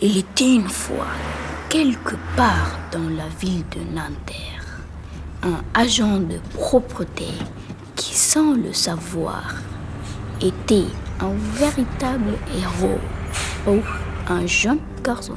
Il était une fois, quelque part dans la ville de Nanterre, un agent de propreté qui, sans le savoir, était un véritable héros ou un jeune garçon.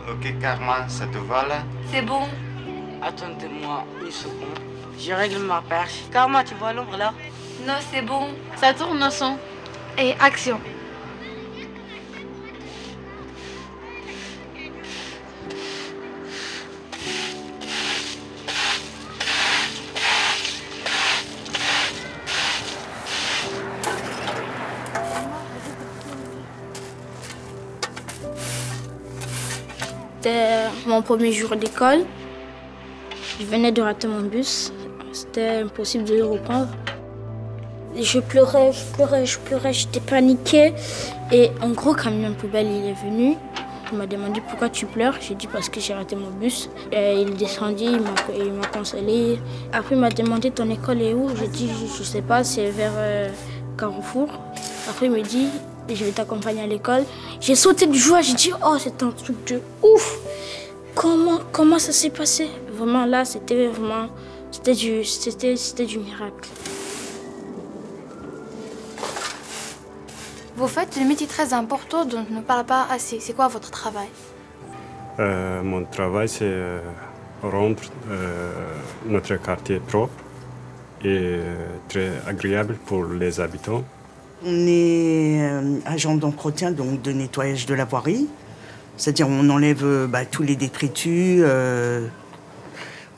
Ok, Karma, ça te va là? C'est bon. Attendez-moi une seconde. Je règle ma perche. Karma, tu vois l'ombre là? Non, c'est bon. Ça tourne au son. Et action. C'était mon premier jour d'école. Je venais de rater mon bus. C'était impossible de le reprendre. Je pleurais, j'étais paniquée. Et un gros camion de poubelle, il est venu. Il m'a demandé pourquoi tu pleures. J'ai dit parce que j'ai raté mon bus. Et il est descendu, il m'a consolé. Après, il m'a demandé ton école est où? J'ai dit je sais pas, c'est vers Carrefour. Après, il me dit je vais t'accompagner à l'école. J'ai sauté de joie, j'ai dit oh c'est un truc de ouf. Comment ça s'est passé? Vraiment là, c'était du miracle. Vous faites un métier très important dont on ne parle pas assez. C'est quoi votre travail? Mon travail, c'est rendre notre quartier propre et très agréable pour les habitants. On est agent d'entretien, donc de nettoyage de la voirie. C'est-à-dire on enlève tous les détritus.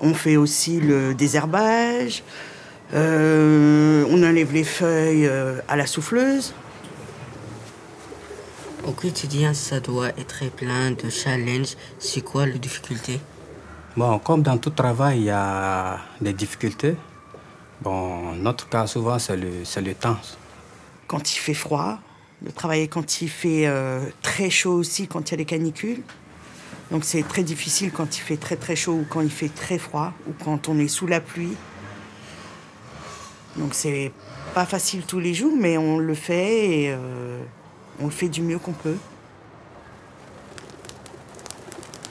On fait aussi le désherbage. On enlève les feuilles à la souffleuse. Au quotidien, ça doit être plein de challenges. C'est quoi les difficultés? Bon, comme dans tout travail, il y a des difficultés. Bon, notre cas, souvent, c'est le temps. Quand il fait froid, de travailler quand il fait très chaud aussi, quand il y a des canicules. Donc c'est très difficile quand il fait très très chaud ou quand il fait très froid ou quand on est sous la pluie. Donc c'est pas facile tous les jours, mais on le fait et on le fait du mieux qu'on peut.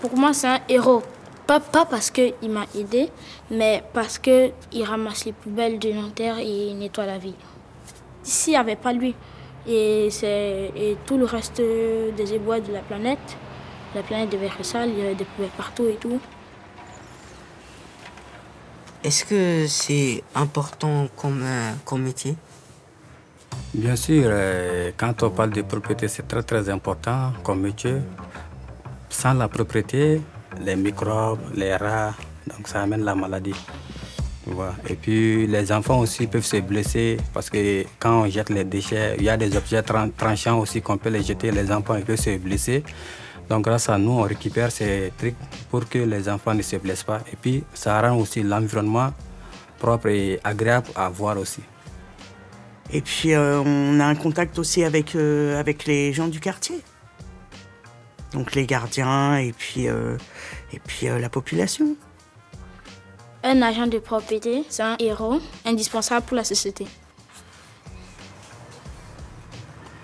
Pour moi, c'est un héros. Pas parce qu'il m'a aidé, mais parce qu'il ramasse les poubelles de Nanterre et il nettoie la ville. S'il n'y avait pas lui et tout le reste des éboueurs de la planète devait être sale, il y avait des poubelles partout et tout. Est-ce que c'est important comme métier? Bien sûr, quand on parle de propriété, c'est très très important comme métier. Sans la propriété, les microbes, les rats, donc ça amène la maladie. Et puis les enfants aussi peuvent se blesser parce que quand on jette les déchets, il y a des objets tranchants aussi qu'on peut les jeter, les enfants peuvent se blesser. Donc grâce à nous, on récupère ces trucs pour que les enfants ne se blessent pas. Et puis ça rend aussi l'environnement propre et agréable à voir aussi. Et puis on a un contact aussi avec les gens du quartier. Donc les gardiens et puis la population. Un agent de propriété, c'est un héros indispensable pour la société.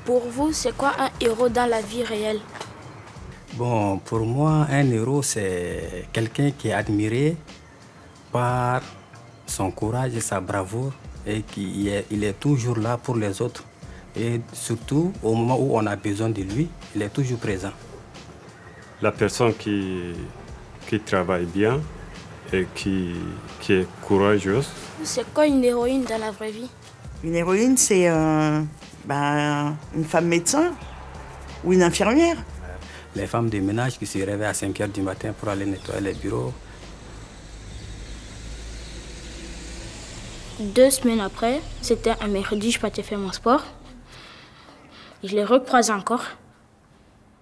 Pour vous, c'est quoi un héros dans la vie réelle? Bon, pour moi, un héros, c'est quelqu'un qui est admiré par son courage et sa bravoure et il est toujours là pour les autres. Et surtout, au moment où on a besoin de lui, il est toujours présent. La personne qui travaille bien et qui est courageuse. C'est quoi une héroïne dans la vraie vie? Une héroïne, c'est une femme médecin ou une infirmière. Les femmes de ménage qui se réveillent à 5 h du matin pour aller nettoyer les bureaux. 2 semaines après, c'était un mercredi, je partais faire mon sport. Je l'ai recroisé encore.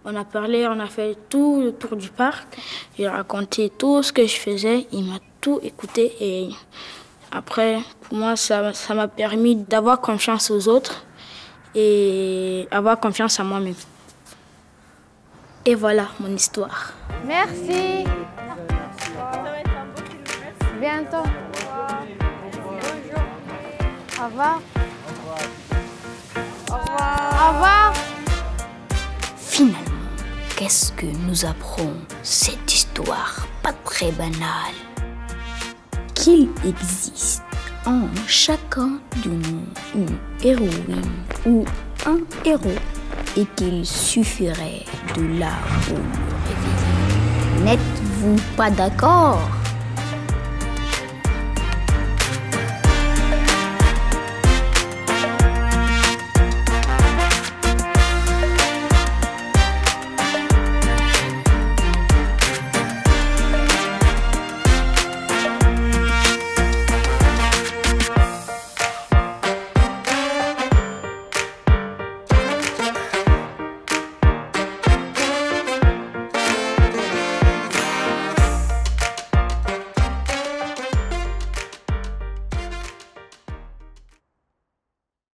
On a parlé, on a fait tout le tour du parc. J'ai raconté tout ce que je faisais. Il m'a tout écouté. Et après, pour moi, ça m'a permis d'avoir confiance aux autres et avoir confiance en moi-même. Et voilà mon histoire. Merci. Bientôt. Au revoir. Au revoir. Au revoir. Finalement, qu'est-ce que nous apprend cette histoire pas très banale? Qu'il existe en chacun de nous une héroïne ou un héros et qu'il suffirait de la où le réveiller. N'êtes-vous pas d'accord?